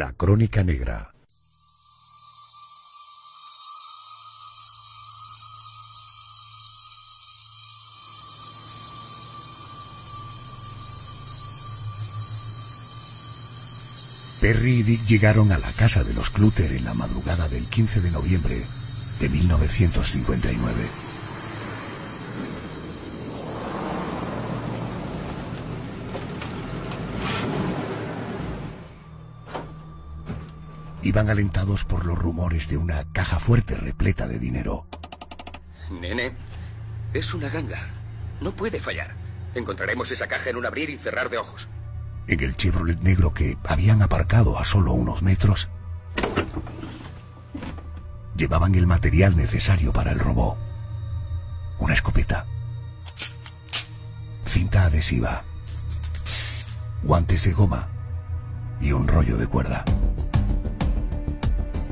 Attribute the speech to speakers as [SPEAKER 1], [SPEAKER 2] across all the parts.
[SPEAKER 1] La Crónica Negra. Perry y Dick llegaron a la casa de los Clutter en la madrugada del 15 de noviembre de 1959. Iban alentados por los rumores de una caja fuerte repleta de dinero.
[SPEAKER 2] Nene, es una ganga. No puede fallar. Encontraremos esa caja en un abrir y cerrar de ojos.
[SPEAKER 1] En el Chevrolet negro que habían aparcado a solo unos metros, llevaban el material necesario para el robo. Una escopeta, cinta adhesiva, guantes de goma y un rollo de cuerda.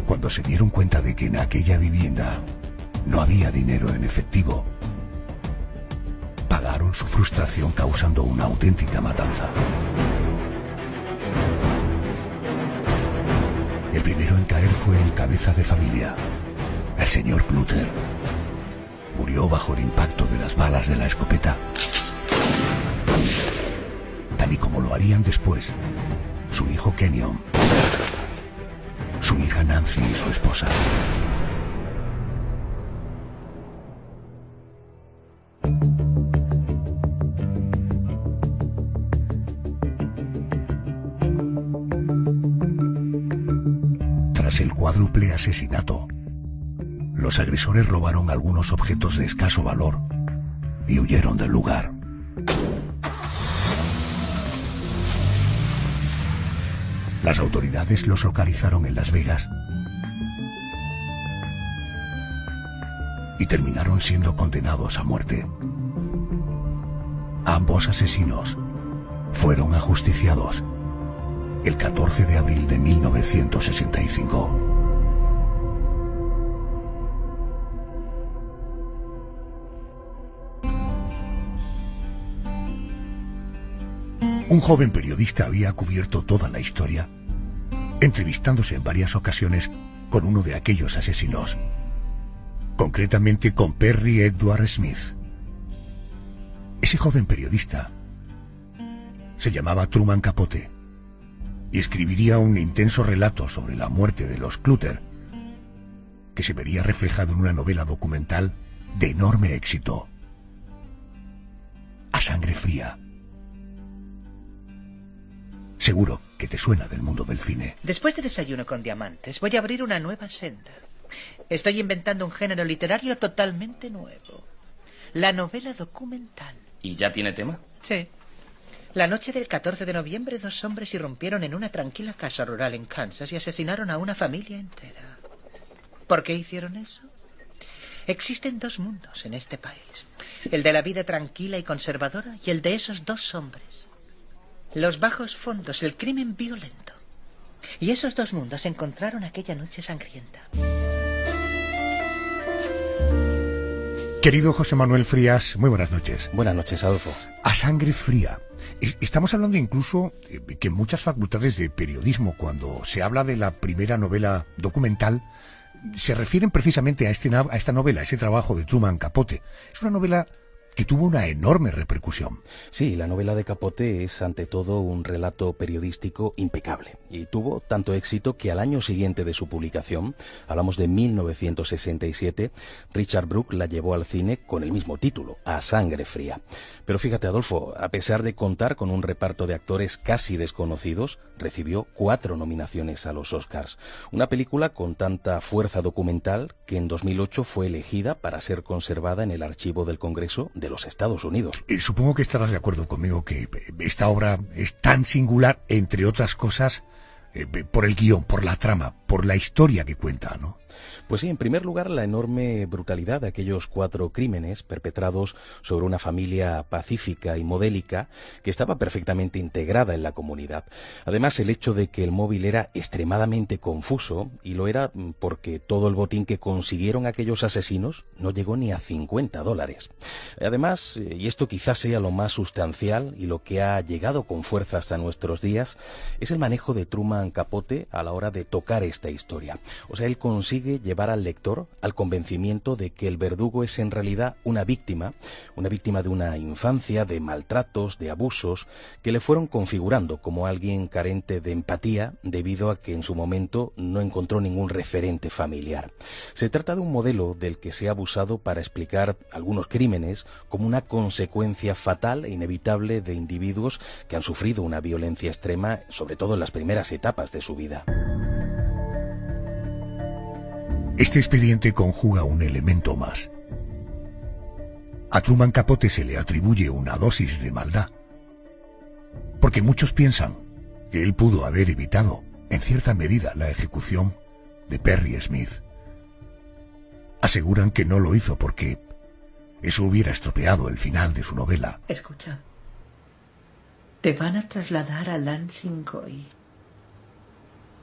[SPEAKER 1] Cuando se dieron cuenta de que en aquella vivienda no había dinero en efectivo, pagaron su frustración causando una auténtica matanza. El primero en caer fue el cabeza de familia, el señor Clutter. Murió bajo el impacto de las balas de la escopeta, tal y como lo harían después su hijo Kenyon, su hija Nancy y su esposa. Tras el cuádruple asesinato, los agresores robaron algunos objetos de escaso valor y huyeron del lugar. Las autoridades los localizaron en Las Vegas y terminaron siendo condenados a muerte. Ambos asesinos fueron ajusticiados el 14 de abril de 1965. Un joven periodista había cubierto toda la historia, entrevistándose en varias ocasiones con uno de aquellos asesinos, concretamente con Perry Edward Smith. Ese joven periodista se llamaba Truman Capote y escribiría un intenso relato sobre la muerte de los Clutter, que se vería reflejado en una novela documental de enorme éxito, A Sangre Fría. Seguro que te suena del mundo del cine.
[SPEAKER 3] Después de Desayuno con Diamantes, voy a abrir una nueva senda. Estoy inventando un género literario totalmente nuevo: la novela documental.
[SPEAKER 4] ¿Y ya tiene tema?
[SPEAKER 3] Sí. La noche del 14 de noviembre, 2 hombres irrumpieron en una tranquila casa rural en Kansas y asesinaron a una familia entera. ¿Por qué hicieron eso? Existen 2 mundos en este país: el de la vida tranquila y conservadora y el de esos 2 hombres. Los bajos fondos, el crimen violento. Y esos 2 mundos se encontraron aquella noche sangrienta.
[SPEAKER 1] Querido José Manuel Frías, muy buenas noches.
[SPEAKER 5] Buenas noches, Adolfo.
[SPEAKER 1] A Sangre Fría. Estamos hablando incluso que en muchas facultades de periodismo, cuando se habla de la primera novela documental, se refieren precisamente a esta novela, a ese trabajo de Truman Capote. Es una novela que tuvo una enorme repercusión.
[SPEAKER 5] Sí, la novela de Capote es ante todo un relato periodístico impecable y tuvo tanto éxito que al año siguiente de su publicación, hablamos de 1967, Richard Brooke la llevó al cine con el mismo título, A Sangre Fría. Pero fíjate, Adolfo, a pesar de contar con un reparto de actores casi desconocidos, recibió 4 nominaciones a los Oscars. Una película con tanta fuerza documental que en 2008 fue elegida para ser conservada en el archivo del Congreso de los Estados Unidos.
[SPEAKER 1] Supongo que estarás de acuerdo conmigo que esta obra es tan singular, entre otras cosas, por el guión, por la trama, por la historia que cuenta, ¿no?
[SPEAKER 5] Pues sí, en primer lugar, la enorme brutalidad de aquellos 4 crímenes perpetrados sobre una familia pacífica y modélica que estaba perfectamente integrada en la comunidad. Además, el hecho de que el móvil era extremadamente confuso, y lo era porque todo el botín que consiguieron aquellos asesinos no llegó ni a $50. Además, y esto quizás sea lo más sustancial y lo que ha llegado con fuerza hasta nuestros días, es el manejo de Truman Truman Capote a la hora de tocar esta historia. O sea, él consigue llevar al lector al convencimiento de que el verdugo es en realidad una víctima de una infancia, de maltratos, de abusos, que le fueron configurando como alguien carente de empatía debido a que en su momento no encontró ningún referente familiar. Se trata de un modelo del que se ha abusado para explicar algunos crímenes como una consecuencia fatal e inevitable de individuos que han sufrido una violencia extrema, sobre todo en las primeras etapas de su vida.
[SPEAKER 1] Este expediente conjuga un elemento más. A Truman Capote se le atribuye una dosis de maldad, porque muchos piensan que él pudo haber evitado, en cierta medida, la ejecución de Perry Smith. Aseguran que no lo hizo porque eso hubiera estropeado el final de su novela.
[SPEAKER 3] Escucha, te van a trasladar a Lansing Goy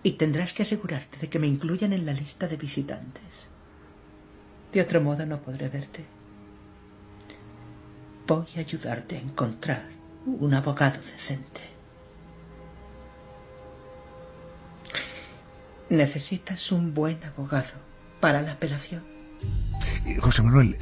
[SPEAKER 3] y tendrás que asegurarte de que me incluyan en la lista de visitantes. De otro modo no podré verte. Voy a ayudarte a encontrar un abogado decente. Necesitas un buen abogado para la apelación.
[SPEAKER 1] José Manuel,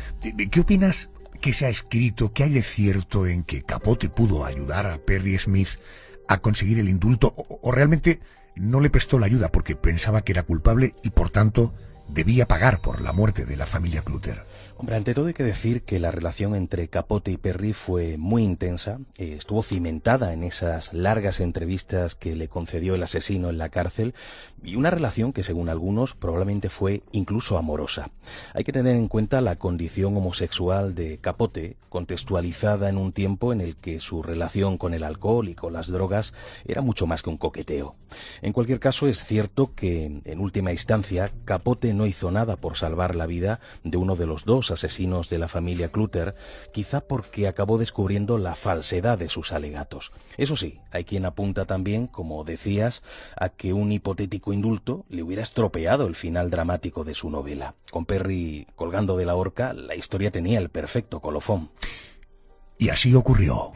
[SPEAKER 1] ¿qué opinas que se ha escrito, que hay de cierto en que Capote pudo ayudar a Perry Smith a conseguir el indulto, o realmente no le prestó la ayuda porque pensaba que era culpable y por tanto debía pagar por la muerte de la familia Clutter?
[SPEAKER 5] Hombre, ante todo hay que decir que la relación entre Capote y Perry fue muy intensa, estuvo cimentada en esas largas entrevistas que le concedió el asesino en la cárcel, y una relación que según algunos probablemente fue incluso amorosa. Hay que tener en cuenta la condición homosexual de Capote, contextualizada en un tiempo en el que su relación con el alcohol y con las drogas era mucho más que un coqueteo. En cualquier caso, es cierto que en última instancia Capote no hizo nada por salvar la vida de uno de los dos asesinos de la familia Clutter, quizá porque acabó descubriendo la falsedad de sus alegatos. Eso sí, hay quien apunta también, como decías, a que un hipotético indulto le hubiera estropeado el final dramático de su novela. Con Perry colgando de la horca, la historia tenía el perfecto colofón.
[SPEAKER 1] Y así ocurrió.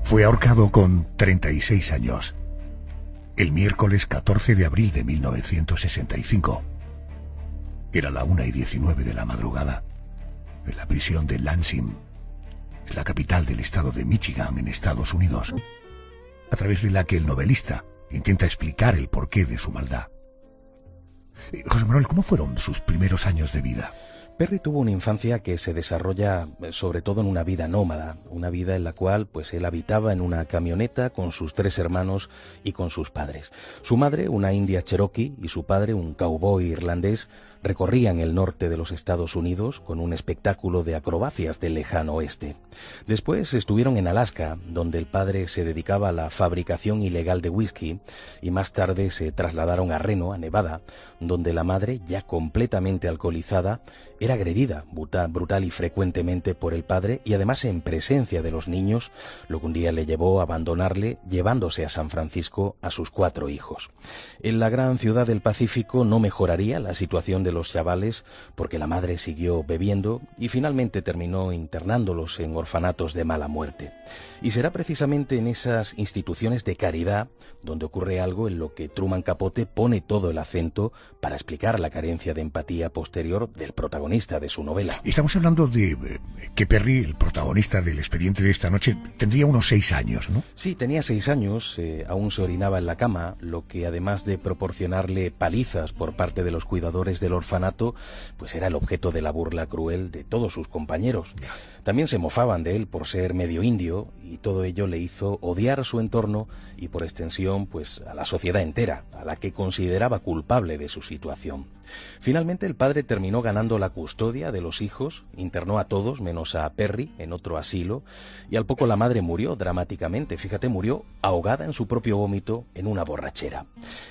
[SPEAKER 1] Fue ahorcado con 36 años, el miércoles 14 de abril de 1965. Era la 1:19 de la madrugada, en la prisión de Lansing, es la capital del estado de Michigan, en Estados Unidos, a través de la que el novelista intenta explicar el porqué de su maldad. José Manuel, ¿cómo fueron sus primeros años de vida?
[SPEAKER 5] Perry tuvo una infancia que se desarrolla sobre todo en una vida nómada, una vida en la cual pues él habitaba en una camioneta con sus 3 hermanos y con sus padres. Su madre, una india cherokee, y su padre, un cowboy irlandés, recorrían el norte de los Estados Unidos con un espectáculo de acrobacias del lejano oeste. Después estuvieron en Alaska, donde el padre se dedicaba a la fabricación ilegal de whisky, y más tarde se trasladaron a Reno, a Nevada, donde la madre, ya completamente alcoholizada, era agredida brutal y frecuentemente por el padre, y además en presencia de los niños, lo que un día le llevó a abandonarle, llevándose a San Francisco a sus 4 hijos. En la gran ciudad del Pacífico no mejoraría la situación de los chavales porque la madre siguió bebiendo y finalmente terminó internándolos en orfanatos de mala muerte. Y será precisamente en esas instituciones de caridad donde ocurre algo en lo que Truman Capote pone todo el acento para explicar la carencia de empatía posterior del protagonista de su novela.
[SPEAKER 1] Estamos hablando de que Perry, el protagonista del expediente de esta noche, tendría unos 6 años, ¿no?
[SPEAKER 5] Sí, tenía 6 años, aún se orinaba en la cama, lo que además de proporcionarle palizas por parte de los cuidadores del orfanato, pues era el objeto de la burla cruel de todos sus compañeros. También se mofaban de él por ser medio indio, y todo ello le hizo odiar su entorno y por extensión pues a la sociedad entera, a la que consideraba culpable de su situación. Finalmente el padre terminó ganando la custodia de los hijos, internó a todos menos a Perry en otro asilo, y al poco la madre murió dramáticamente. Fíjate, murió ahogada en su propio vómito en una borrachera.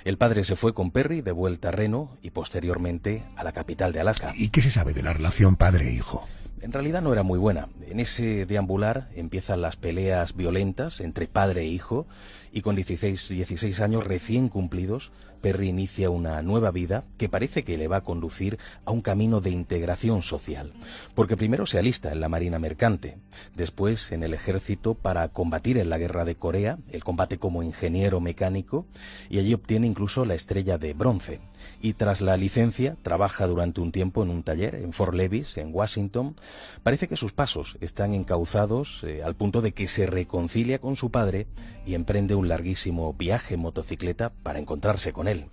[SPEAKER 5] El padre se fue con Perry de vuelta a Reno y posteriormente a la capital de Alaska.
[SPEAKER 1] ¿Y qué se sabe de la relación padre-hijo?
[SPEAKER 5] en realidad no era muy buena. En ese deambular empiezan las peleas violentas entre padre e hijo y con 16 años recién cumplidos, Perry inicia una nueva vida que parece que le va a conducir a un camino de integración social. Porque primero se alista en la Marina Mercante, después en el ejército para combatir en la Guerra de Corea, el combate como ingeniero mecánico, y allí obtiene incluso la estrella de bronce. Y tras la licencia trabaja durante un tiempo en un taller en Fort Levis, en Washington. Parece que sus pasos están encauzados al punto de que se reconcilia con su padre y emprende un larguísimo viaje en motocicleta para encontrarse con él.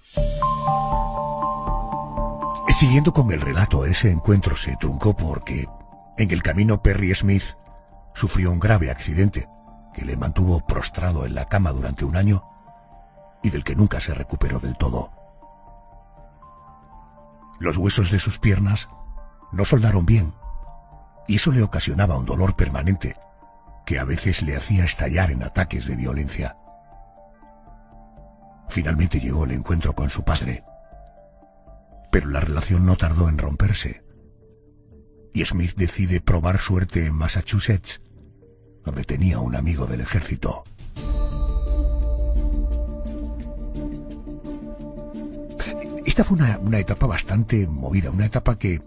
[SPEAKER 1] Siguiendo con el relato, ese encuentro se truncó porque en el camino Perry Smith sufrió un grave accidente que le mantuvo prostrado en la cama durante un año y del que nunca se recuperó del todo. Los huesos de sus piernas no soldaron bien y eso le ocasionaba un dolor permanente que a veces le hacía estallar en ataques de violencia. Finalmente llegó el encuentro con su padre, pero la relación no tardó en romperse y Smith decide probar suerte en Massachusetts, donde tenía un amigo del ejército. Esta fue una etapa bastante movida, una etapa que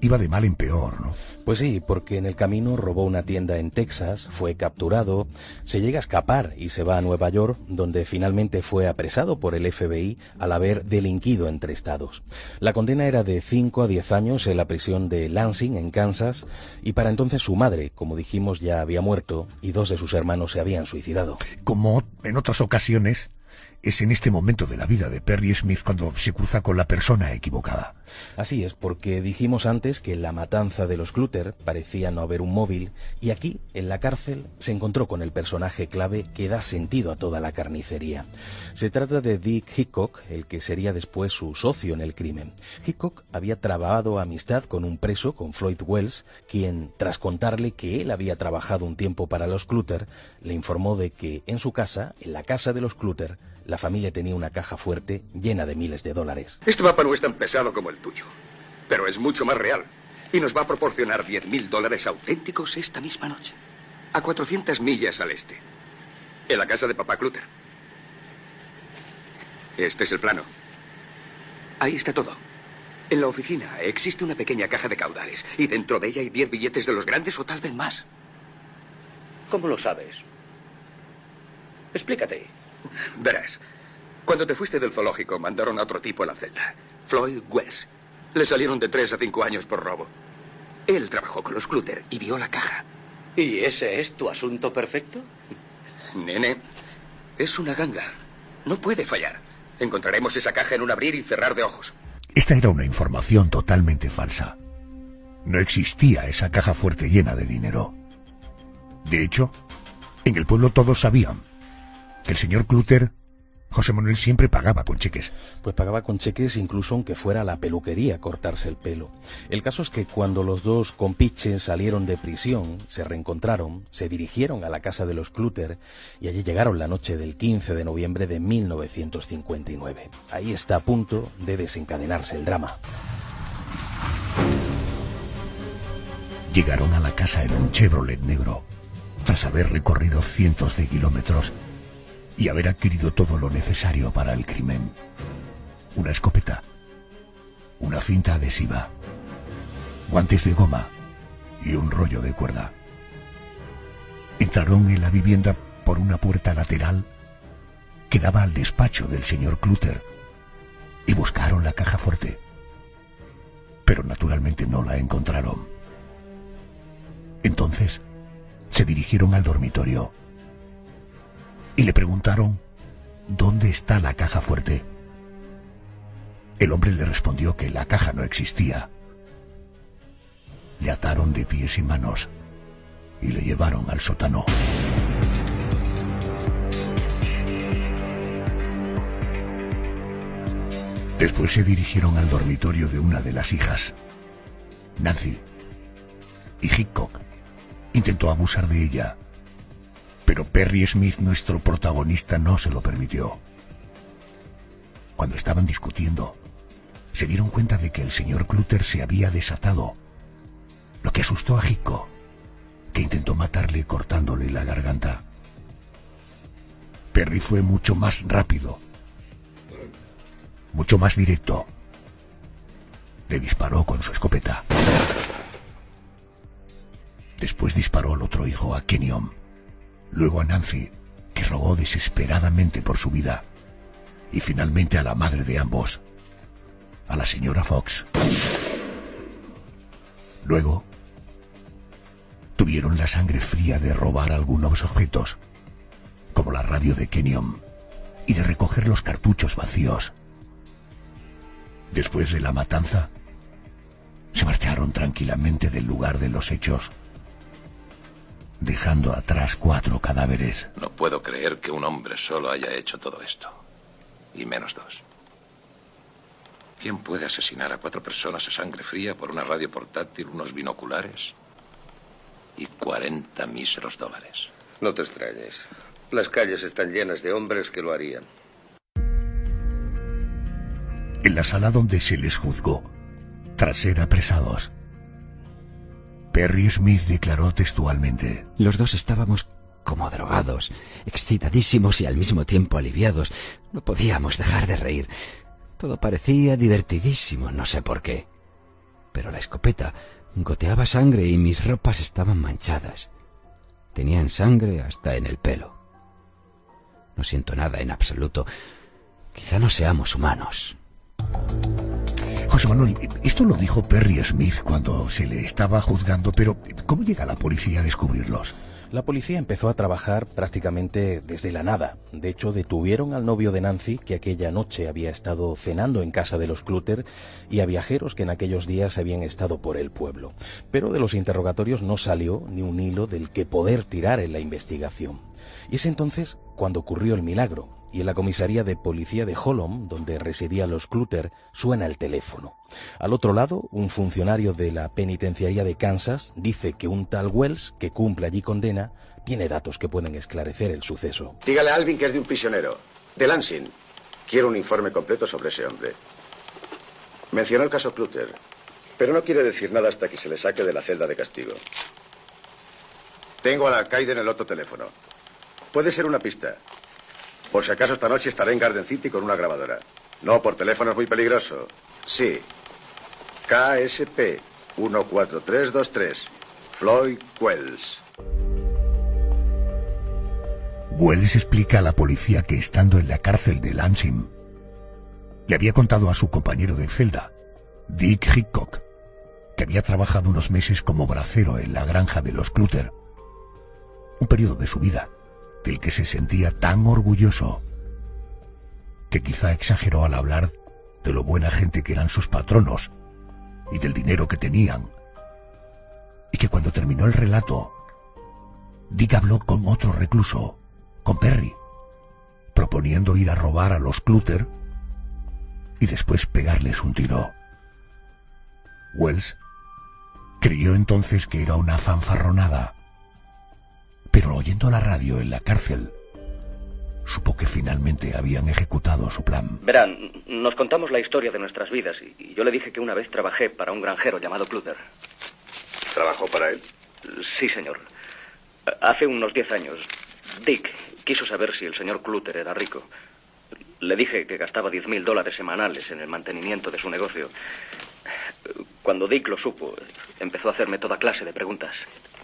[SPEAKER 1] iba de mal en peor, ¿no?
[SPEAKER 5] Pues sí, porque en el camino robó una tienda en Texas, fue capturado, se llega a escapar y se va a Nueva York, donde finalmente fue apresado por el FBI al haber delinquido entre estados. La condena era de 5 a 10 años en la prisión de Lansing, en Kansas, y para entonces su madre, como dijimos, ya había muerto y 2 de sus hermanos se habían suicidado.
[SPEAKER 1] Como en otras ocasiones, es en este momento de la vida de Perry Smith cuando se cruza con la persona equivocada.
[SPEAKER 5] Así es, porque dijimos antes que en la matanza de los Clutter parecía no haber un móvil, y aquí, en la cárcel, se encontró con el personaje clave que da sentido a toda la carnicería. Se trata de Dick Hickok, el que sería después su socio en el crimen. Hickok había trabado amistad con un preso, con Floyd Wells, quien, tras contarle que él había trabajado un tiempo para los Clutter, le informó de que en su casa, en la casa de los Clutter, la familia tenía una caja fuerte llena de miles de dólares.
[SPEAKER 2] Este mapa no es tan pesado como el tuyo, pero es mucho más real y nos va a proporcionar $10.000 auténticos esta misma noche, a 400 millas al este, en la casa de papá Clutter. Este es el plano. Ahí está todo. En la oficina existe una pequeña caja de caudales y dentro de ella hay 10 billetes de los grandes o tal vez más.
[SPEAKER 4] ¿Cómo lo sabes? Explícate.
[SPEAKER 2] Verás, cuando te fuiste del zoológico mandaron a otro tipo a la celda, Floyd Wells. Le salieron de 3 a 5 años por robo. Él trabajó con los Clutter y vio la caja.
[SPEAKER 4] ¿Y ese es tu asunto perfecto?
[SPEAKER 2] Nene, es una ganga. No puede fallar. Encontraremos esa caja en un abrir y cerrar de ojos.
[SPEAKER 1] Esta era una información totalmente falsa. No existía esa caja fuerte llena de dinero. De hecho, en el pueblo todos sabían que el señor Clutter, José Manuel, siempre pagaba con cheques.
[SPEAKER 5] Pues pagaba con cheques incluso aunque fuera a la peluquería a cortarse el pelo. El caso es que cuando los dos compiches salieron de prisión, se reencontraron, se dirigieron a la casa de los Clutter y allí llegaron la noche del 15 de noviembre de 1959. Ahí está a punto de desencadenarse el drama.
[SPEAKER 1] Llegaron a la casa en un Chevrolet negro, tras haber recorrido cientos de kilómetros y haber adquirido todo lo necesario para el crimen. Una escopeta, una cinta adhesiva, guantes de goma y un rollo de cuerda. Entraron en la vivienda por una puerta lateral que daba al despacho del señor Clutter y buscaron la caja fuerte, pero naturalmente no la encontraron. Entonces se dirigieron al dormitorio y le preguntaron ¿dónde está la caja fuerte? El hombre le respondió que la caja no existía. Le ataron de pies y manos y le llevaron al sótano. Después se dirigieron al dormitorio de una de las hijas, Nancy, y Hickok intentó abusar de ella, pero Perry Smith, nuestro protagonista, no se lo permitió. Cuando estaban discutiendo, se dieron cuenta de que el señor Clutter se había desatado lo que asustó a Hiko, que intentó matarle cortándole la garganta. Perry fue mucho más rápido, mucho más directo. Le disparó con su escopeta. Después disparó al otro hijo, a Kenyon, luego a Nancy, que rogó desesperadamente por su vida, y finalmente a la madre de ambos, a la señora Fox. Luego, tuvieron la sangre fría de robar algunos objetos, como la radio de Kenyon, y de recoger los cartuchos vacíos. Después de la matanza, se marcharon tranquilamente del lugar de los hechos, dejando atrás 4 cadáveres.
[SPEAKER 6] No puedo creer que un hombre solo haya hecho todo esto. Y menos 2. ¿Quién puede asesinar a 4 personas a sangre fría por una radio portátil, unos binoculares y 40 míseros dólares?
[SPEAKER 2] No te extrañes. Las calles están llenas de hombres que lo harían.
[SPEAKER 1] En la sala donde se les juzgó, tras ser apresados, Perry Smith declaró textualmente:
[SPEAKER 7] Los dos estábamos como drogados, excitadísimos y al mismo tiempo aliviados. No podíamos dejar de reír. Todo parecía divertidísimo, no sé por qué. Pero la escopeta goteaba sangre y mis ropas estaban manchadas. Tenían sangre hasta en el pelo. No siento nada en absoluto. Quizá no seamos humanos.
[SPEAKER 1] José Manuel, esto lo dijo Perry Smith cuando se le estaba juzgando, pero ¿cómo llega la policía a descubrirlos?
[SPEAKER 5] La policía empezó a trabajar prácticamente desde la nada. De hecho, detuvieron al novio de Nancy, que aquella noche había estado cenando en casa de los Clutter, y a viajeros que en aquellos días habían estado por el pueblo. Pero de los interrogatorios no salió ni un hilo del que poder tirar en la investigación. Y es entonces cuando ocurrió el milagro. Y en la comisaría de policía de Holland, donde residían los Clutter, suena el teléfono. Al otro lado, un funcionario de la penitenciaría de Kansas dice que un tal Wells, que cumple allí condena, tiene datos que pueden esclarecer el suceso.
[SPEAKER 2] Dígale a Alvin que es de un prisionero, de Lansing. Quiero un informe completo sobre ese hombre. Mencionó el caso Clutter, pero no quiere decir nada hasta que se le saque de la celda de castigo. Tengo al alcaide en el otro teléfono. Puede ser una pista. Por si acaso esta noche estaré en Garden City con una grabadora. No, por teléfono es muy peligroso. Sí. KSP 14323. Floyd Wells.
[SPEAKER 1] Wells explica a la policía que estando en la cárcel de Lansing, le había contado a su compañero de celda, Dick Hickok, que había trabajado unos meses como bracero en la granja de los Clutter. Un periodo de su vida del que se sentía tan orgulloso que quizá exageró al hablar de lo buena gente que eran sus patronos y del dinero que tenían, y que cuando terminó el relato, Dick habló con otro recluso, con Perry, proponiendo ir a robar a los Clutter y después pegarles un tiro. Wells creyó entonces que era una fanfarronada, pero oyendo la radio en la cárcel, supo que finalmente habían ejecutado su plan.
[SPEAKER 4] Verán, nos contamos la historia de nuestras vidas y yo le dije que una vez trabajé para un granjero llamado Clutter.
[SPEAKER 2] ¿Trabajó para él?
[SPEAKER 4] Sí, señor. Hace unos 10 años, Dick quiso saber si el señor Clutter era rico. Le dije que gastaba $10,000 semanales en el mantenimiento de su negocio. Cuando Dick lo supo, empezó a hacerme toda clase de preguntas.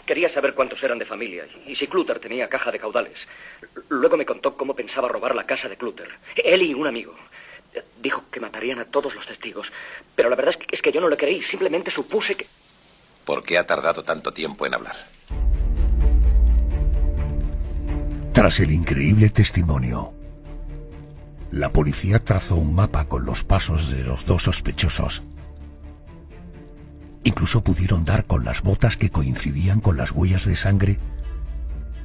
[SPEAKER 4] Quería saber cuántos eran de familia y si Clutter tenía caja de caudales. Luego me contó cómo pensaba robar la casa de Clutter. Él y un amigo. Dijo que matarían a todos los testigos. Pero la verdad es que yo no le creí. Simplemente supuse que...
[SPEAKER 6] ¿Por qué ha tardado tanto tiempo en hablar?
[SPEAKER 1] Tras el increíble testimonio, la policía trazó un mapa con los pasos de los dos sospechosos. Incluso pudieron dar con las botas que coincidían con las huellas de sangre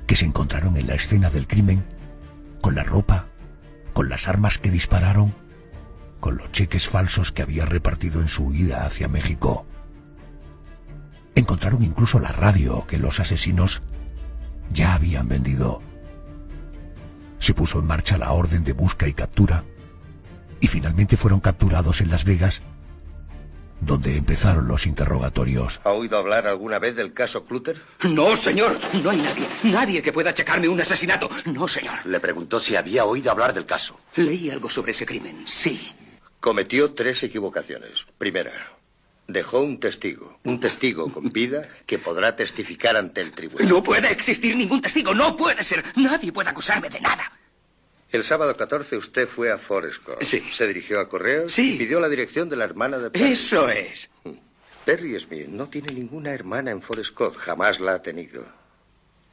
[SPEAKER 1] que se encontraron en la escena del crimen, con la ropa, con las armas que dispararon, con los cheques falsos que había repartido en su huida hacia México. Encontraron incluso la radio que los asesinos ya habían vendido. Se puso en marcha la orden de busca y captura, y finalmente fueron capturados en Las Vegas donde empezaron los interrogatorios.
[SPEAKER 8] ¿Ha oído hablar alguna vez del caso Clutter?
[SPEAKER 9] No, señor. No hay nadie que pueda achacarme un asesinato. No, señor.
[SPEAKER 8] Le preguntó si había oído hablar del caso.
[SPEAKER 9] Leí algo sobre ese crimen, sí.
[SPEAKER 8] Cometió 3 equivocaciones. Primera, dejó un testigo con vida que podrá testificar ante el tribunal.
[SPEAKER 9] No puede existir ningún testigo, no puede ser. Nadie puede acusarme de nada.
[SPEAKER 8] El sábado 14 usted fue a Forest Cove.
[SPEAKER 9] Sí.
[SPEAKER 8] Se dirigió a correos
[SPEAKER 9] Sí.
[SPEAKER 8] y pidió la dirección de la hermana de Perry.
[SPEAKER 9] Eso es.
[SPEAKER 8] Perry Smith no tiene ninguna hermana en Forest Cove, jamás la ha tenido.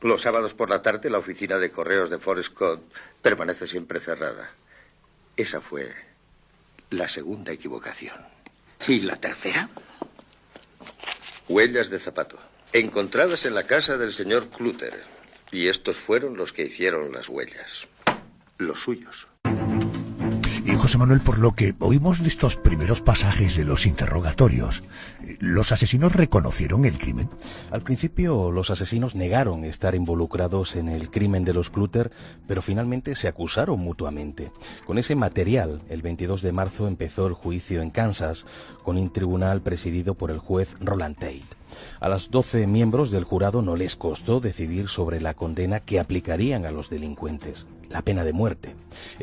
[SPEAKER 8] Los sábados por la tarde la oficina de correos de Forest Cove permanece siempre cerrada. Esa fue la segunda equivocación.
[SPEAKER 9] ¿Y la tercera?
[SPEAKER 8] Huellas de zapato, encontradas en la casa del señor Clutter. Y estos fueron los que hicieron las huellas. Los suyos.
[SPEAKER 1] Y José Manuel, por lo que oímos de estos primeros pasajes de los interrogatorios, ¿los asesinos reconocieron el crimen?
[SPEAKER 5] Al principio, los asesinos negaron estar involucrados en el crimen de los Clutter, pero finalmente se acusaron mutuamente. Con ese material, el 22 de marzo empezó el juicio en Kansas, con un tribunal presidido por el juez Roland Tate. A los 12 miembros del jurado no les costó decidir sobre la condena que aplicarían a los delincuentes, la pena de muerte.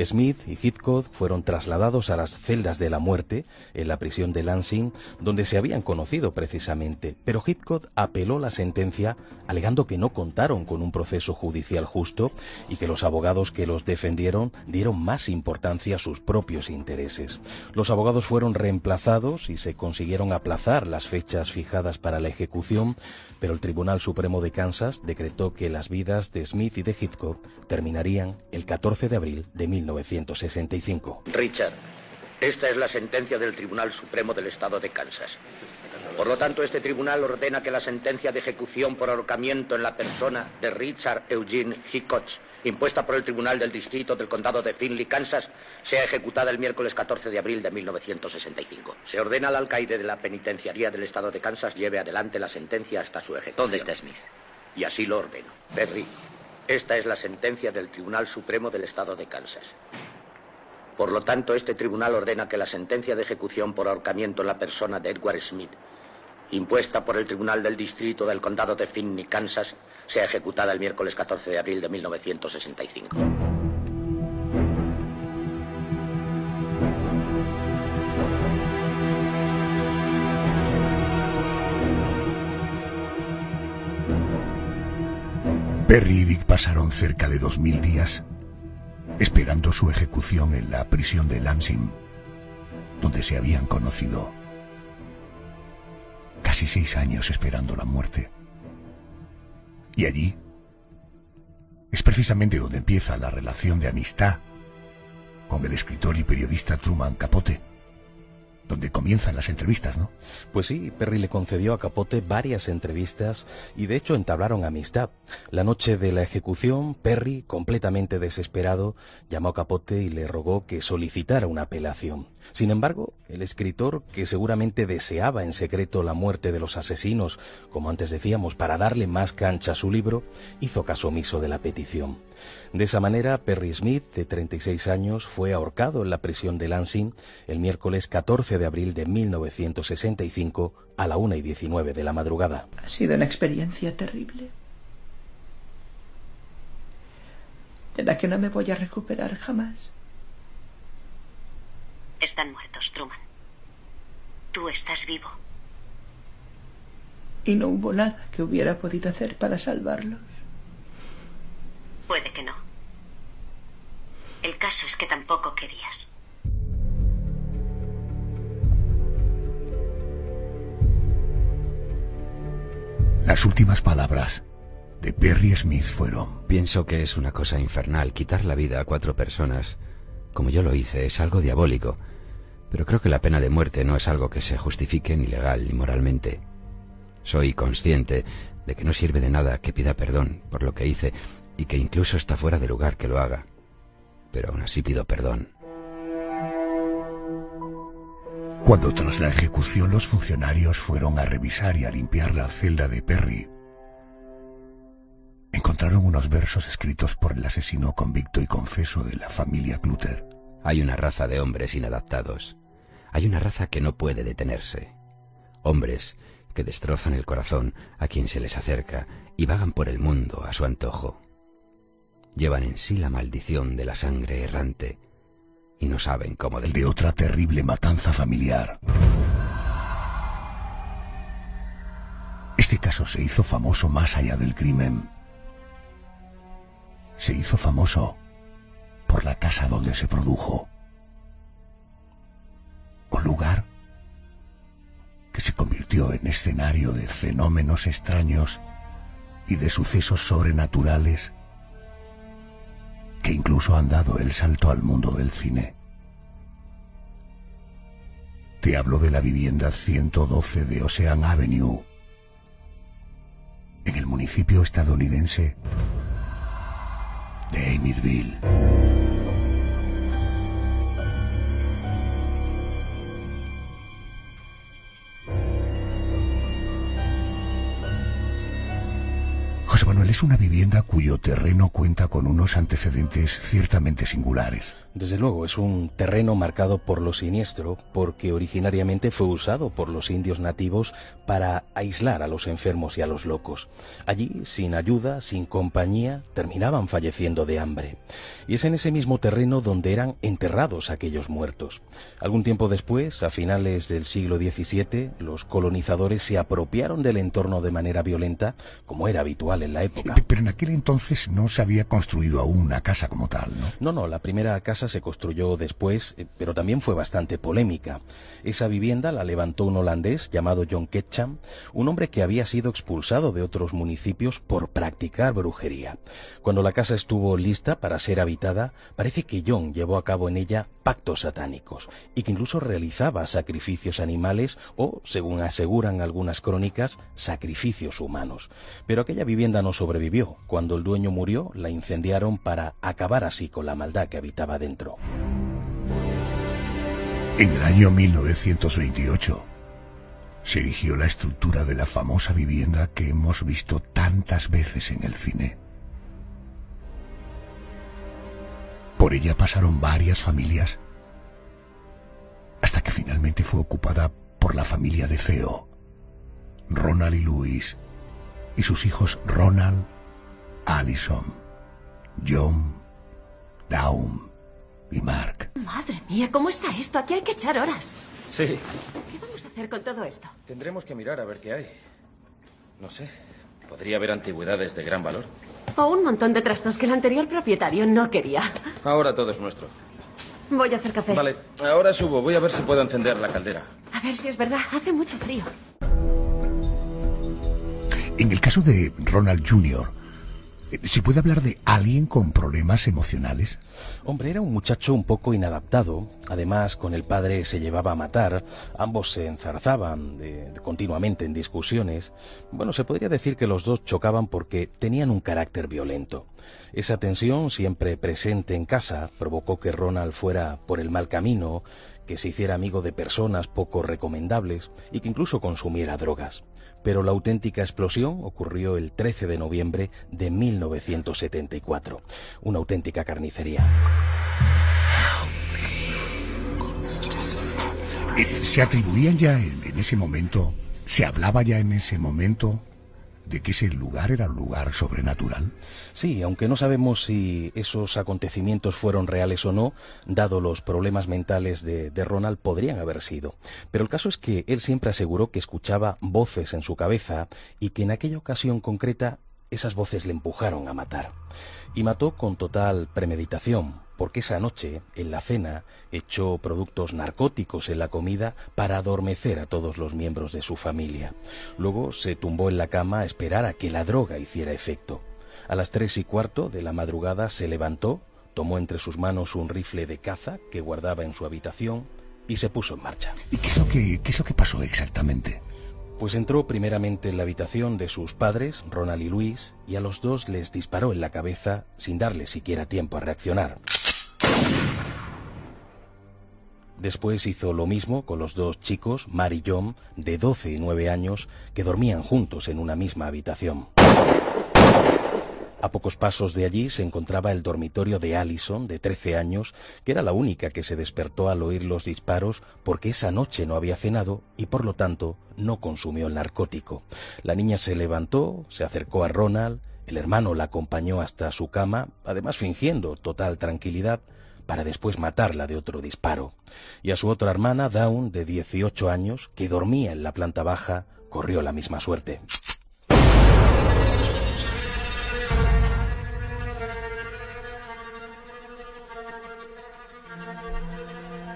[SPEAKER 5] Smith y Heathcote fueron trasladados a las celdas de la muerte en la prisión de Lansing, donde se habían conocido precisamente, pero Heathcote apeló la sentencia alegando que no contaron con un proceso judicial justo y que los abogados que los defendieron dieron más importancia a sus propios intereses. Los abogados fueron reemplazados y se consiguieron aplazar las fechas fijadas para la ejecución, pero el Tribunal Supremo de Kansas decretó que las vidas de Smith y de Heathcote terminarían el 14 de abril de 1965.
[SPEAKER 9] Richard, esta es la sentencia del Tribunal Supremo del Estado de Kansas. Por lo tanto, este tribunal ordena que la sentencia de ejecución por ahorcamiento en la persona de Richard Eugene Heathcote, impuesta por el Tribunal del Distrito del Condado de Findlay, Kansas, sea ejecutada el miércoles 14 de abril de 1965. Se ordena al alcaide de la penitenciaría del Estado de Kansas lleve adelante la sentencia hasta su ejecución.
[SPEAKER 4] ¿Dónde está Smith?
[SPEAKER 9] Y así lo ordeno. Perry, esta es la sentencia del Tribunal Supremo del Estado de Kansas. Por lo tanto, este tribunal ordena que la sentencia de ejecución por ahorcamiento en la persona de Edward Smith, impuesta por el Tribunal del Distrito del Condado de Findlay, Kansas, sea ejecutada el miércoles 14 de abril de 1965.
[SPEAKER 1] Perry y Dick pasaron cerca de 2000 días esperando su ejecución en la prisión de Lansing, donde se habían conocido. Casi 6 años esperando la muerte. Y allí es precisamente donde empieza la relación de amistad con el escritor y periodista Truman Capote, donde comienzan las entrevistas, ¿no?
[SPEAKER 5] Pues sí, Perry le concedió a Capote varias entrevistas y de hecho entablaron amistad. La noche de la ejecución, Perry, completamente desesperado, llamó a Capote y le rogó que solicitara una apelación. Sin embargo, el escritor, que seguramente deseaba en secreto la muerte de los asesinos, como antes decíamos, para darle más cancha a su libro, hizo caso omiso de la petición. De esa manera, Perry Smith, de 36 años, fue ahorcado en la prisión de Lansing el miércoles 14 de abril de 1965 a la 1:19 de la madrugada.
[SPEAKER 3] Ha sido una experiencia terrible, de la que no me voy a recuperar jamás.
[SPEAKER 10] Están muertos, Truman. Tú estás vivo.
[SPEAKER 3] Y no hubo nada que hubiera podido hacer para salvarlos.
[SPEAKER 10] Puede que no. El caso es que tampoco querías.
[SPEAKER 1] Las últimas palabras de Perry Smith fueron:
[SPEAKER 7] pienso que es una cosa infernal quitar la vida a 4 personas. Como yo lo hice, es algo diabólico. Pero creo que la pena de muerte no es algo que se justifique ni legal ni moralmente. Soy consciente de que no sirve de nada que pida perdón por lo que hice y que incluso está fuera de lugar que lo haga. Pero aún así pido perdón.
[SPEAKER 1] Cuando tras la ejecución los funcionarios fueron a revisar y a limpiar la celda de Perry, encontraron unos versos escritos por el asesino convicto y confeso de la familia Clutter.
[SPEAKER 7] Hay una raza de hombres inadaptados. Hay una raza que no puede detenerse. hombres que destrozan el corazón a quien se les acerca y vagan por el mundo a su antojo. Llevan en sí la maldición de la sangre errante y no saben cómo
[SPEAKER 1] de otra terrible matanza familiar. Este caso se hizo famoso más allá del crimen. Se hizo famoso por la casa donde se produjo. Un lugar que se convirtió en escenario de fenómenos extraños y de sucesos sobrenaturales que incluso han dado el salto al mundo del cine. Te hablo de la vivienda 112 de Ocean Avenue, en el municipio estadounidense de Amityville. José Manuel, es una vivienda cuyo terreno cuenta con unos antecedentes ciertamente singulares.
[SPEAKER 5] Desde luego, es un terreno marcado por lo siniestro, porque originariamente fue usado por los indios nativos para aislar a los enfermos y a los locos. Allí, sin ayuda, sin compañía, terminaban falleciendo de hambre. Y es en ese mismo terreno donde eran enterrados aquellos muertos. Algún tiempo después, a finales del siglo XVII, los colonizadores se apropiaron del entorno de manera violenta, como era habitual en la época.
[SPEAKER 1] Pero en aquel entonces no se había construido aún una casa como tal, ¿no?
[SPEAKER 5] No, la primera casa se construyó después, pero también fue bastante polémica. Esa vivienda la levantó un holandés llamado John Ketcham, un hombre que había sido expulsado de otros municipios por practicar brujería. Cuando la casa estuvo lista para ser habitada, parece que John llevó a cabo en ella pactos satánicos y que incluso realizaba sacrificios animales o, según aseguran algunas crónicas, sacrificios humanos. Pero aquella vivienda no sobrevivió. Cuando el dueño murió, la incendiaron para acabar así con la maldad que habitaba dentro.
[SPEAKER 1] En el año 1928 se erigió la estructura de la famosa vivienda que hemos visto tantas veces en el cine. Por ella pasaron varias familias hasta que finalmente fue ocupada por la familia de Theo, Ronald y Louis, y sus hijos Ronald, Allison, John, Dawn y Mark.
[SPEAKER 11] Madre mía, ¿cómo está esto? Aquí hay que echar horas.
[SPEAKER 12] Sí.
[SPEAKER 11] ¿Qué vamos a hacer con todo esto?
[SPEAKER 12] Tendremos que mirar a ver qué hay. No sé. Podría haber antigüedades de gran valor.
[SPEAKER 11] O un montón de trastos que el anterior propietario no quería.
[SPEAKER 12] Ahora todo es nuestro.
[SPEAKER 11] Voy a hacer café.
[SPEAKER 12] Vale, ahora subo. Voy a ver si puedo encender la caldera.
[SPEAKER 11] A ver si es verdad. Hace mucho frío.
[SPEAKER 1] En el caso de Ronald Jr., ¿se puede hablar de alguien con problemas emocionales?
[SPEAKER 5] Hombre, era un muchacho un poco inadaptado. Además, con el padre se llevaba a matar. Ambos se enzarzaban continuamente en discusiones. Bueno, se podría decir que los dos chocaban porque tenían un carácter violento. Esa tensión, siempre presente en casa, provocó que Ronald fuera por el mal camino, que se hiciera amigo de personas poco recomendables y que incluso consumiera drogas. Pero la auténtica explosión ocurrió el 13 de noviembre de 1974. Una auténtica carnicería.
[SPEAKER 1] ¿Se atribuían ya en ese momento, se hablaba ya en ese momento de que ese lugar era un lugar sobrenatural?
[SPEAKER 5] Sí, aunque no sabemos si esos acontecimientos fueron reales o no, dado los problemas mentales de Ronald, podrían haber sido. Pero el caso es que él siempre aseguró que escuchaba voces en su cabeza y que en aquella ocasión concreta esas voces le empujaron a matar. Y mató con total premeditación, porque esa noche, en la cena, echó productos narcóticos en la comida para adormecer a todos los miembros de su familia. Luego se tumbó en la cama a esperar a que la droga hiciera efecto. A las 3:15 de la madrugada se levantó, tomó entre sus manos un rifle de caza que guardaba en su habitación y se puso en marcha.
[SPEAKER 1] ¿Y qué es lo que pasó exactamente?
[SPEAKER 5] Pues entró primeramente en la habitación de sus padres, Ronald y Louis, y a los dos les disparó en la cabeza sin darles siquiera tiempo a reaccionar. Después hizo lo mismo con los dos chicos, Mark y John, de 12 y 9 años, que dormían juntos en una misma habitación. A pocos pasos de allí se encontraba el dormitorio de Allison, de 13 años, que era la única que se despertó al oír los disparos porque esa noche no había cenado y por lo tanto no consumió el narcótico. La niña se levantó, se acercó a Ronald, el hermano la acompañó hasta su cama, además fingiendo total tranquilidad, para después matarla de otro disparo. Y a su otra hermana, Dawn, de 18 años, que dormía en la planta baja, corrió la misma suerte.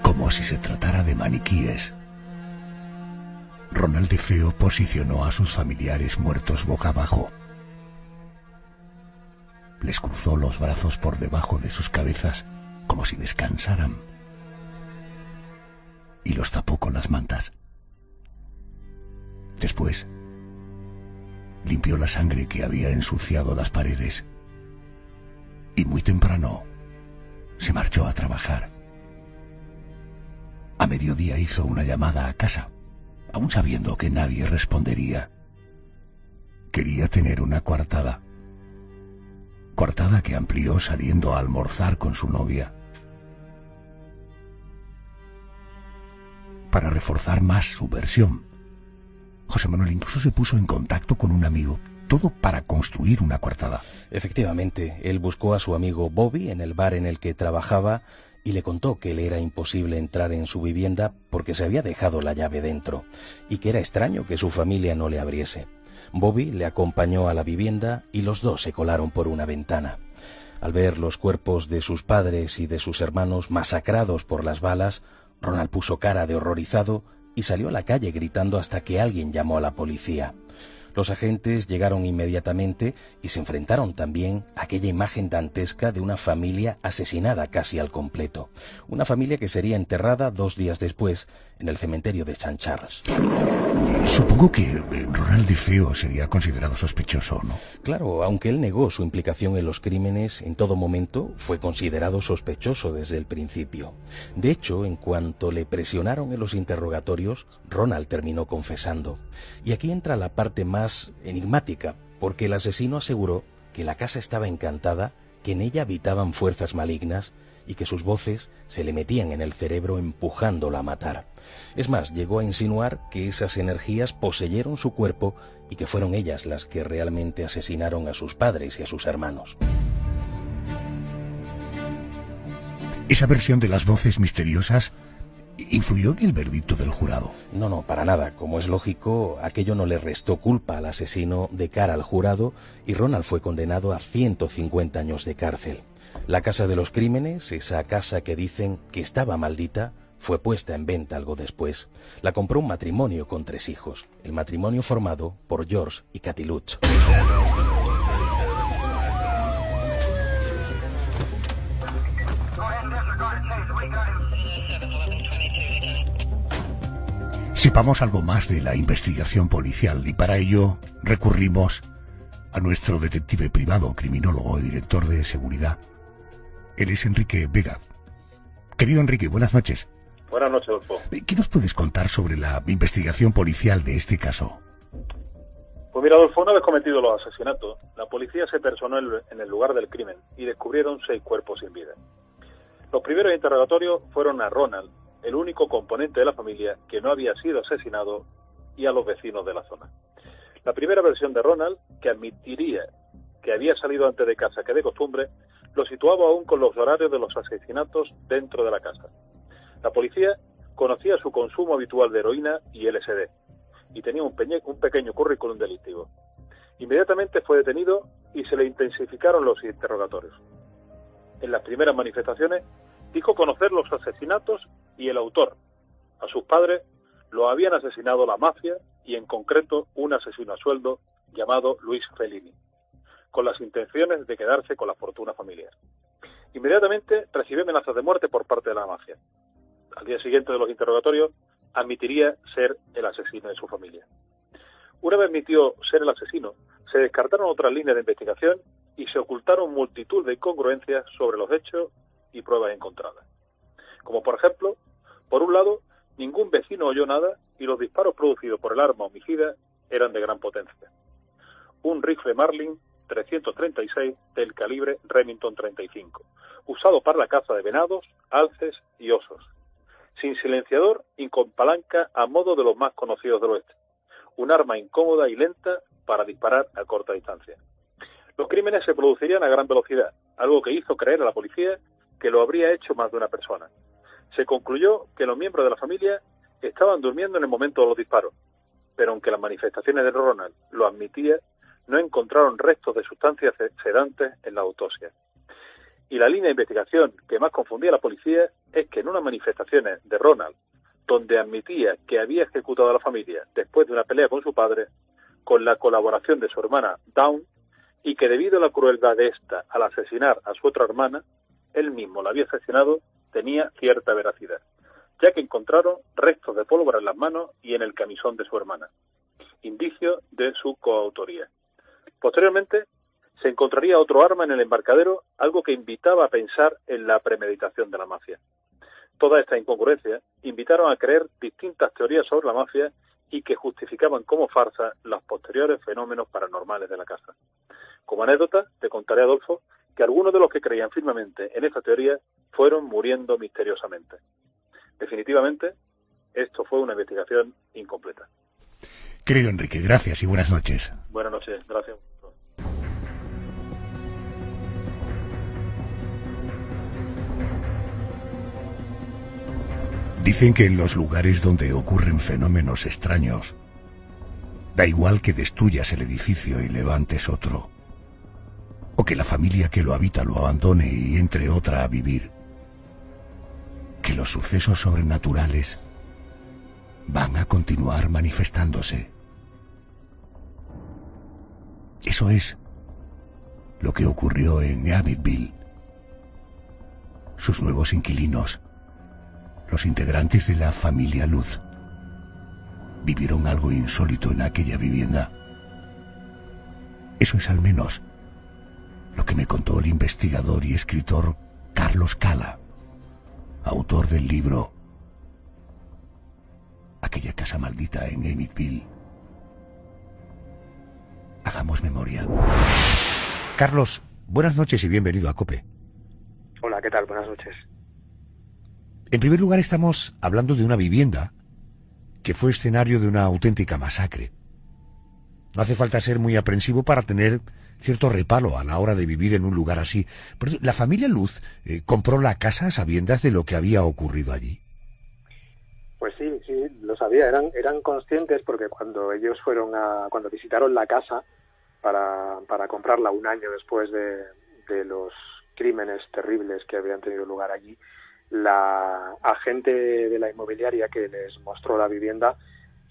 [SPEAKER 1] Como si se tratara de maniquíes, Ronald DeFeo posicionó a sus familiares muertos boca abajo. Les cruzó los brazos por debajo de sus cabezas como si descansaran y los tapó con las mantas. Después, limpió la sangre que había ensuciado las paredes y muy temprano se marchó a trabajar. A mediodía hizo una llamada a casa, aún sabiendo que nadie respondería. Quería tener una coartada que amplió saliendo a almorzar con su novia. Para reforzar más su versión, José Manuel incluso se puso en contacto con un amigo, todo para construir una coartada.
[SPEAKER 5] Efectivamente, él buscó a su amigo Bobby en el bar en el que trabajaba y le contó que le era imposible entrar en su vivienda porque se había dejado la llave dentro y que era extraño que su familia no le abriese. Bobby le acompañó a la vivienda y los dos se colaron por una ventana. Al ver los cuerpos de sus padres y de sus hermanos masacrados por las balas, Ronald puso cara de horrorizado y salió a la calle gritando hasta que alguien llamó a la policía. Los agentes llegaron inmediatamente y se enfrentaron también a aquella imagen dantesca de una familia asesinada casi al completo. Una familia que sería enterrada 2 días después en el cementerio de St. Charles.
[SPEAKER 1] Supongo que Ronald DeFeo sería considerado sospechoso, ¿no?
[SPEAKER 5] Claro, aunque él negó su implicación en los crímenes, en todo momento fue considerado sospechoso desde el principio. De hecho, en cuanto le presionaron en los interrogatorios, Ronald terminó confesando. Y aquí entra la parte más enigmática, porque el asesino aseguró que la casa estaba encantada, que en ella habitaban fuerzas malignas y que sus voces se le metían en el cerebro empujándola a matar. Es más, llegó a insinuar que esas energías poseyeron su cuerpo y que fueron ellas las que realmente asesinaron a sus padres y a sus hermanos.
[SPEAKER 1] Esa versión de las voces misteriosas influyó en el veredicto del jurado.
[SPEAKER 5] No, para nada. Como es lógico, aquello no le restó culpa al asesino de cara al jurado y Ronald fue condenado a 150 años de cárcel. La casa de los crímenes, esa casa que dicen que estaba maldita, fue puesta en venta algo después. La compró un matrimonio con 3 hijos, el matrimonio formado por George y Cathy Lutz.
[SPEAKER 1] Sepamos algo más de la investigación policial y para ello recurrimos a nuestro detective privado, criminólogo y director de seguridad. Él es Enrique Vega. Querido Enrique, buenas noches.
[SPEAKER 13] Buenas noches, Adolfo.
[SPEAKER 1] ¿Qué nos puedes contar sobre la investigación policial de este caso?
[SPEAKER 13] Pues mira, Adolfo, una vez cometidos los asesinatos, la policía se personó en el lugar del crimen y descubrieron 6 cuerpos sin vida. Los primeros interrogatorios fueron a Ronald, el único componente de la familia que no había sido asesinado, y a los vecinos de la zona. La primera versión de Ronald, que admitiría que había salido antes de casa que de costumbre, lo situaba aún con los horarios de los asesinatos dentro de la casa. La policía conocía su consumo habitual de heroína y LSD, y tenía un pequeño currículum delictivo. Inmediatamente fue detenido y se le intensificaron los interrogatorios. En las primeras manifestaciones dijo conocer los asesinatos y el autor. A sus padres lo habían asesinado la mafia y en concreto un asesino a sueldo llamado Luis Fellini, con las intenciones de quedarse con la fortuna familiar. Inmediatamente recibió amenazas de muerte por parte de la mafia. Al día siguiente de los interrogatorios admitiría ser el asesino de su familia. Una vez admitió ser el asesino, se descartaron otras líneas de investigación y se ocultaron multitud de incongruencias sobre los hechos y pruebas encontradas. Como por ejemplo, por un lado, ningún vecino oyó nada y los disparos producidos por el arma homicida eran de gran potencia. Un rifle Marlin .336 del calibre Remington 35, usado para la caza de venados, alces y osos, sin silenciador y con palanca a modo de los más conocidos del oeste, un arma incómoda y lenta para disparar a corta distancia. Los crímenes se producirían a gran velocidad, algo que hizo creer a la policía que lo habría hecho más de una persona. Se concluyó que los miembros de la familia estaban durmiendo en el momento de los disparos, pero aunque las manifestaciones de Ronald lo admitían, no encontraron restos de sustancias sedantes en la autopsia. Y la línea de investigación que más confundía a la policía es que en unas manifestaciones de Ronald, donde admitía que había ejecutado a la familia después de una pelea con su padre, con la colaboración de su hermana Dawn, y que debido a la crueldad de esta al asesinar a su otra hermana, él mismo la había asesinado, tenía cierta veracidad, ya que encontraron restos de pólvora en las manos y en el camisón de su hermana, indicio de su coautoría. Posteriormente, se encontraría otro arma en el embarcadero, algo que invitaba a pensar en la premeditación de la mafia. Todas estas incongruencias invitaron a creer distintas teorías sobre la mafia y que justificaban como farsa los posteriores fenómenos paranormales de la casa. Como anécdota, te contaré, Adolfo, que algunos de los que creían firmemente en esta teoría fueron muriendo misteriosamente. Definitivamente, esto fue una investigación incompleta.
[SPEAKER 1] Querido Enrique, gracias y buenas noches.
[SPEAKER 13] Buenas noches, gracias.
[SPEAKER 1] Dicen que en los lugares donde ocurren fenómenos extraños, da igual que destruyas el edificio y levantes otro, o que la familia que lo habita lo abandone y entre otra a vivir, que los sucesos sobrenaturales van a continuar manifestándose. Eso es lo que ocurrió en Amityville. Sus nuevos inquilinos, los integrantes de la familia Luz, vivieron algo insólito en aquella vivienda. Eso es al menos lo que me contó el investigador y escritor Carlos Cala, autor del libro Aquella casa maldita en Amityville. Hagamos memoria. Carlos, buenas noches y bienvenido a COPE.
[SPEAKER 14] Hola, ¿qué tal? Buenas noches.
[SPEAKER 1] En primer lugar, estamos hablando de una vivienda que fue escenario de una auténtica masacre. No hace falta ser muy aprensivo para tener cierto reparo a la hora de vivir en un lugar así. Pero la familia Luz compró la casa a sabiendas de lo que había ocurrido allí.
[SPEAKER 14] Pues sí, lo sabía. Eran conscientes porque cuando ellos cuando visitaron la casa para comprarla un año después de los crímenes terribles que habían tenido lugar allí, la agente de la inmobiliaria que les mostró la vivienda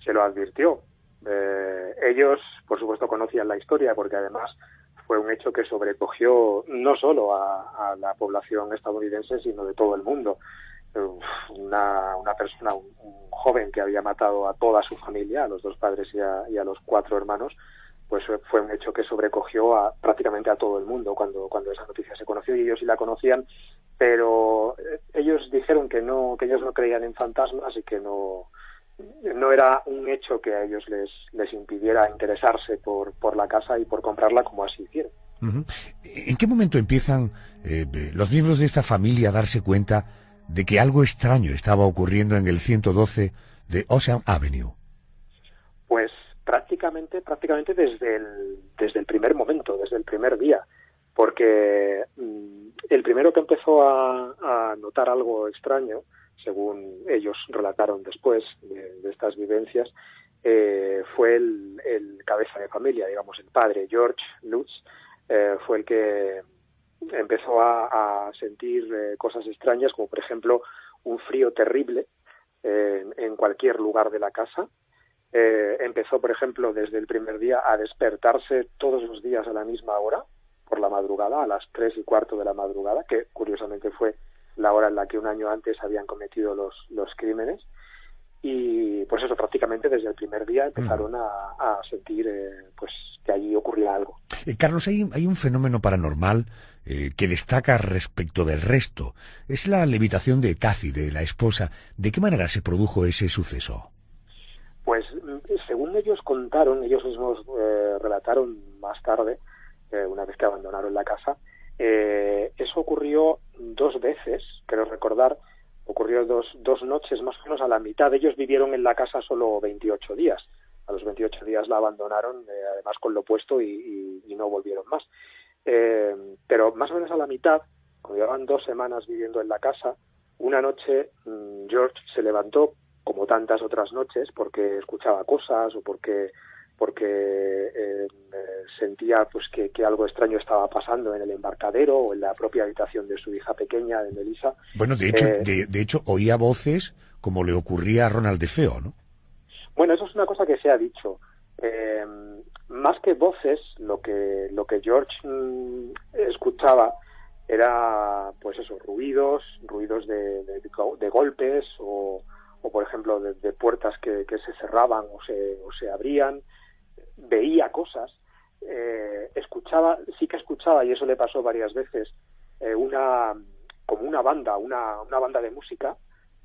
[SPEAKER 14] se lo advirtió. Ellos, por supuesto, conocían la historia porque además fue un hecho que sobrecogió no solo a la población estadounidense, sino de todo el mundo. Una persona, un joven que había matado a toda su familia, a los dos padres y a los 4 hermanos, pues fue un hecho que sobrecogió prácticamente a todo el mundo cuando esa noticia se conoció, y ellos sí la conocían, pero ellos dijeron que ellos no creían en fantasmas y que no era un hecho que a ellos les impidiera interesarse por la casa y por comprarla, como así hicieron.
[SPEAKER 1] Uh-huh. ¿En qué momento empiezan los miembros de esta familia a darse cuenta de que algo extraño estaba ocurriendo en el 112 de Ocean Avenue?
[SPEAKER 14] Pues prácticamente desde el primer momento, desde el primer día, porque el primero que empezó a notar algo extraño, según ellos relataron después de estas vivencias, fue el cabeza de familia, digamos, el padre, George Lutz, fue el que empezó a sentir cosas extrañas, como por ejemplo un frío terrible en cualquier lugar de la casa. Empezó, por ejemplo, desde el primer día a despertarse todos los días a la misma hora, por la madrugada, a las 3:15 de la madrugada, que curiosamente fue la hora en la que un año antes habían cometido los crímenes. Y pues eso, prácticamente desde el primer día empezaron a sentir pues que allí ocurría algo.
[SPEAKER 1] Carlos, hay un fenómeno paranormal que destaca respecto del resto. Es la levitación de Kathy, de la esposa. ¿De qué manera se produjo ese suceso?
[SPEAKER 14] Pues según ellos contaron, ellos mismos relataron más tarde, una vez que abandonaron la casa. Eso ocurrió 2 veces, creo recordar, ocurrió dos noches más o menos a la mitad. Ellos vivieron en la casa solo 28 días. A los 28 días la abandonaron, además con lo puesto, y no volvieron más. Pero más o menos a la mitad, cuando llevaban 2 semanas viviendo en la casa, una noche George se levantó, como tantas otras noches, porque escuchaba cosas o porque sentía pues que algo extraño estaba pasando en el embarcadero o en la propia habitación de su hija pequeña, de Melissa.
[SPEAKER 1] Bueno, de hecho oía voces como le ocurría a Ronald DeFeo, ¿no?
[SPEAKER 14] Bueno, eso es una cosa que se ha dicho. Más que voces, lo que George escuchaba era, pues eso, ruidos de golpes o por ejemplo de puertas que se cerraban o se abrían. Veía cosas, sí que escuchaba, y eso le pasó varias veces, como una banda de música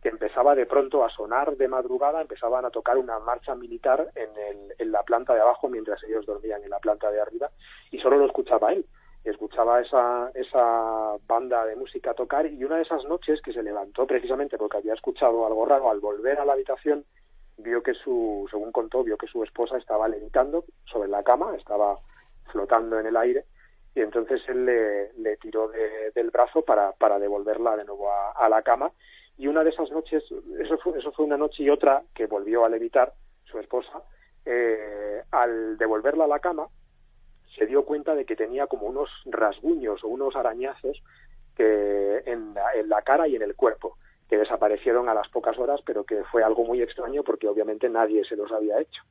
[SPEAKER 14] que empezaba de pronto a sonar de madrugada. Empezaban a tocar una marcha militar en la planta de abajo mientras ellos dormían en la planta de arriba, y solo lo escuchaba él. Escuchaba esa banda de música tocar, y una de esas noches que se levantó precisamente porque había escuchado algo raro, al volver a la habitación vio que según contó, vio que su esposa estaba levitando sobre la cama, estaba flotando en el aire, y entonces él le tiró del brazo para devolverla de nuevo a la cama. Y una de esas noches, eso fue una noche, y otra que volvió a levitar su esposa, al devolverla a la cama, se dio cuenta de que tenía como unos rasguños o unos arañazos en la cara y en el cuerpo, que desaparecieron a las pocas horas, pero que fue algo muy extraño porque obviamente nadie se los había hecho.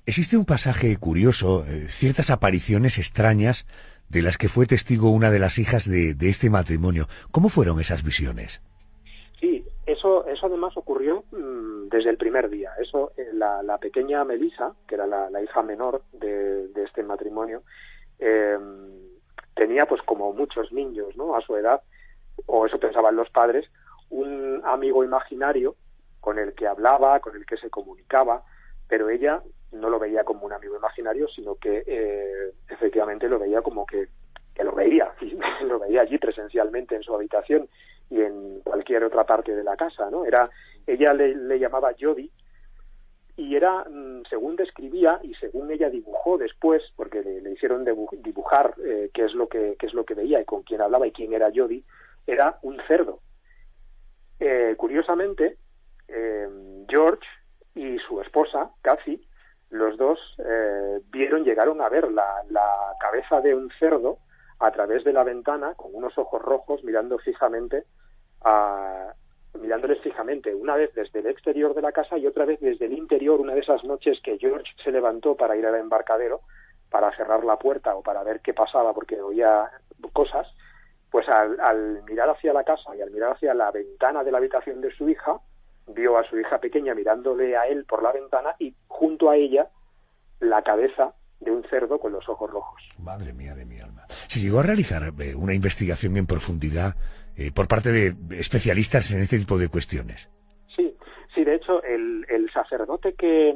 [SPEAKER 1] Existe un pasaje curioso, ciertas apariciones extrañas de las que fue testigo una de las hijas de este matrimonio. ¿Cómo fueron esas visiones?
[SPEAKER 14] Sí, eso además ocurrió desde el primer día. La pequeña Melissa, que era la hija menor de este matrimonio, tenía, pues como muchos niños, ¿no?, a su edad, o eso pensaban los padres, un amigo imaginario con el que hablaba, con el que se comunicaba, pero ella no lo veía como un amigo imaginario, sino que efectivamente lo veía como que lo veía allí presencialmente en su habitación y en cualquier otra parte de la casa, ¿no? Ella le llamaba Jody, y era, según describía y según ella dibujó después, porque le hicieron dibujar qué es lo que veía y con quién hablaba y quién era Jody, era un cerdo. Curiosamente, George y su esposa, Kathy, los dos llegaron a ver la cabeza de un cerdo a través de la ventana, con unos ojos rojos mirándoles fijamente, una vez desde el exterior de la casa y otra vez desde el interior, una de esas noches que George se levantó para ir al embarcadero, para cerrar la puerta o para ver qué pasaba porque oía cosas. Pues al mirar hacia la casa y al mirar hacia la ventana de la habitación de su hija, vio a su hija pequeña mirándole a él por la ventana, y junto a ella la cabeza de un cerdo con los ojos rojos.
[SPEAKER 1] Madre mía de mi alma. Se llegó a realizar una investigación en profundidad por parte de especialistas en este tipo de cuestiones.
[SPEAKER 14] Sí, de hecho el sacerdote que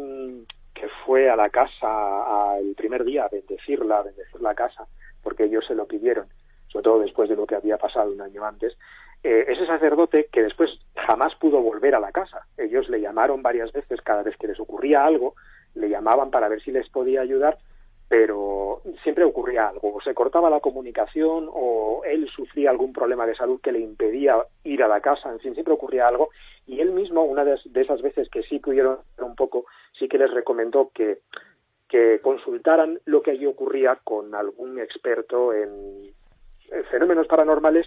[SPEAKER 14] fue a la casa el primer día a bendecir la casa, porque ellos se lo pidieron, sobre todo después de lo que había pasado un año antes, ese sacerdote, que después jamás pudo volver a la casa. Ellos le llamaron varias veces, cada vez que les ocurría algo, le llamaban para ver si les podía ayudar, pero siempre ocurría algo, o se cortaba la comunicación, o él sufría algún problema de salud que le impedía ir a la casa, en fin, siempre ocurría algo, y él mismo, una de esas veces que sí pudieron un poco, sí que les recomendó que consultaran lo que allí ocurría con algún experto en fenómenos paranormales,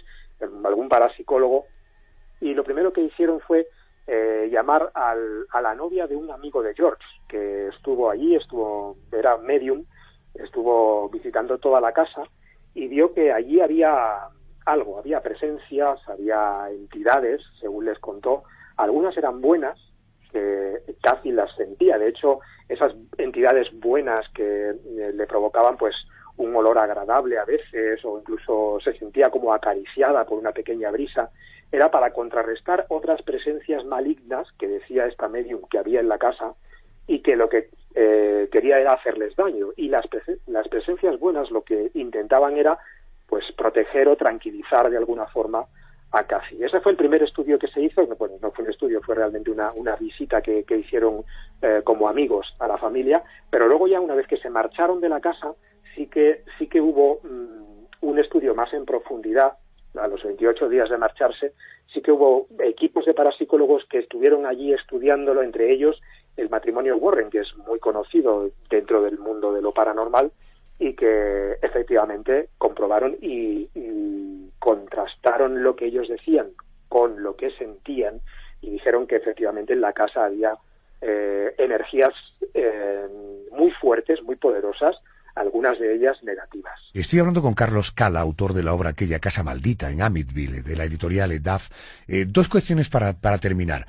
[SPEAKER 14] algún parapsicólogo, y lo primero que hicieron fue llamar a la novia de un amigo de George, que estuvo allí, era medium, estuvo visitando toda la casa y vio que allí había algo, había presencias, había entidades, según les contó. Algunas eran buenas, que Kathy las sentía. De hecho, esas entidades buenas que le provocaban pues un olor agradable a veces, o incluso se sentía como acariciada por una pequeña brisa, era para contrarrestar otras presencias malignas que decía esta medium que había en la casa, y que lo que quería era hacerles daño, y las presencias buenas lo que intentaban era pues proteger o tranquilizar de alguna forma a Cathy. Ese fue el primer estudio que se hizo. Bueno, no fue un estudio, fue realmente una visita que hicieron como amigos a la familia, pero luego ya una vez que se marcharon de la casa sí que hubo un estudio más en profundidad. A los 28 días de marcharse sí que hubo equipos de parapsicólogos que estuvieron allí estudiándolo, entre ellos el matrimonio Warren, que es muy conocido dentro del mundo de lo paranormal, y que efectivamente comprobaron y contrastaron lo que ellos decían con lo que sentían, y dijeron que efectivamente en la casa había energías muy fuertes, muy poderosas, algunas de ellas negativas.
[SPEAKER 1] Estoy hablando con Carlos Cala, autor de la obra Aquella casa maldita en Amityville, de la editorial Duff. Dos cuestiones para terminar.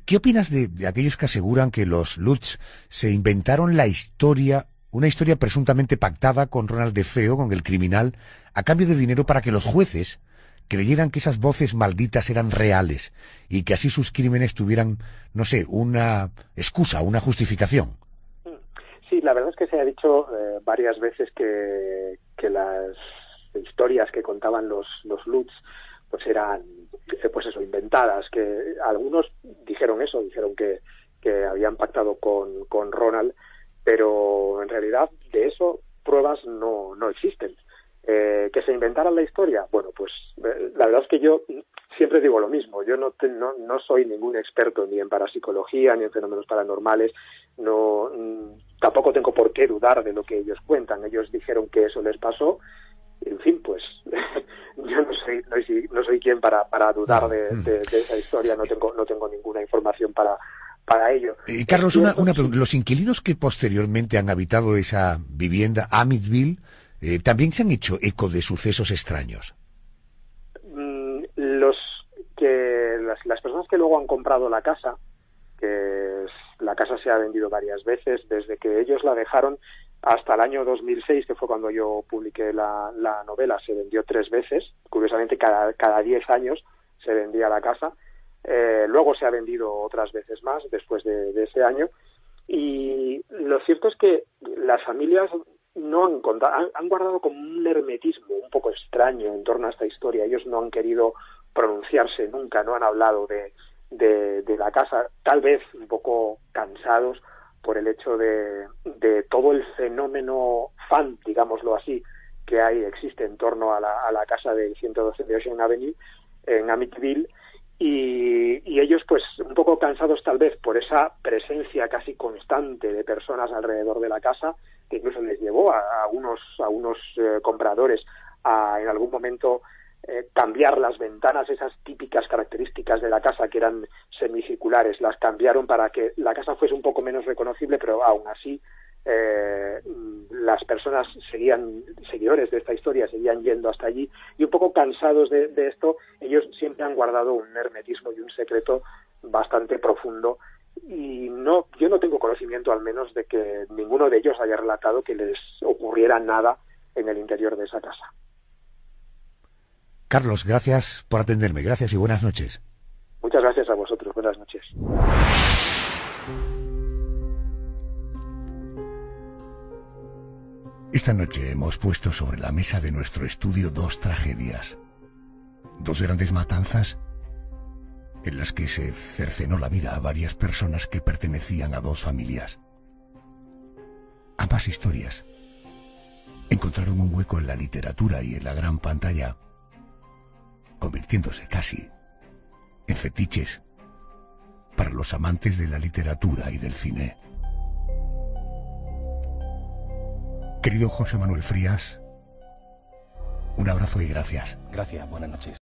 [SPEAKER 1] ¿Qué opinas de aquellos que aseguran que los Lutz se inventaron la historia, una historia presuntamente pactada con Ronald DeFeo, con el criminal, a cambio de dinero para que los jueces creyeran que esas voces malditas eran reales y que así sus crímenes tuvieran, no sé, una excusa, una justificación?
[SPEAKER 14] Sí, la verdad es que se ha dicho varias veces que las historias que contaban los Lutz pues eran inventadas, que algunos dijeron eso, dijeron que habían pactado con Ronald, pero en realidad de eso pruebas no existen. Que se inventaran la historia, bueno, pues la verdad es que yo siempre digo lo mismo. Yo no soy ningún experto ni en parapsicología ni en fenómenos paranormales. Tampoco tengo por qué dudar de lo que ellos cuentan. Ellos dijeron que eso les pasó. En fin, pues yo no soy quien para dudar de esa historia. No tengo ninguna información para ello.
[SPEAKER 1] Carlos, una pregunta. Los inquilinos que posteriormente han habitado esa vivienda, Amityville, ¿también se han hecho eco de sucesos extraños?
[SPEAKER 14] Las personas que luego han comprado la casa, la casa se ha vendido varias veces, desde que ellos la dejaron hasta el año 2006, que fue cuando yo publiqué la novela, se vendió 3 veces. Curiosamente, cada 10 años se vendía la casa. Luego se ha vendido otras veces más después de ese año. Y lo cierto es que las familias han guardado como un hermetismo un poco extraño en torno a esta historia. Ellos no han querido pronunciarse nunca, no han hablado de la casa, tal vez un poco cansados por el hecho de todo el fenómeno fan, digámoslo así, que existe en torno a la casa del 112 de Ocean Avenue en Amityville, y ellos pues un poco cansados tal vez por esa presencia casi constante de personas alrededor de la casa, que incluso les llevó a unos compradores a en algún momento cambiar las ventanas, esas típicas características de la casa que eran semicirculares, las cambiaron para que la casa fuese un poco menos reconocible, pero aún así las personas seguidores de esta historia seguían yendo hasta allí, y un poco cansados de esto, ellos siempre han guardado un hermetismo y un secreto bastante profundo, y yo no tengo conocimiento al menos de que ninguno de ellos haya relatado que les ocurriera nada en el interior de esa casa.
[SPEAKER 1] Carlos, gracias por atenderme, gracias y buenas noches.
[SPEAKER 14] Muchas gracias a vosotros, buenas noches.
[SPEAKER 1] Esta noche hemos puesto sobre la mesa de nuestro estudio 2 tragedias, 2 grandes matanzas en las que se cercenó la vida a varias personas que pertenecían a 2 familias. Ambas historias encontraron un hueco en la literatura y en la gran pantalla, convirtiéndose casi en fetiches para los amantes de la literatura y del cine. Querido José Manuel Frías, un abrazo y gracias.
[SPEAKER 5] Gracias, buenas noches.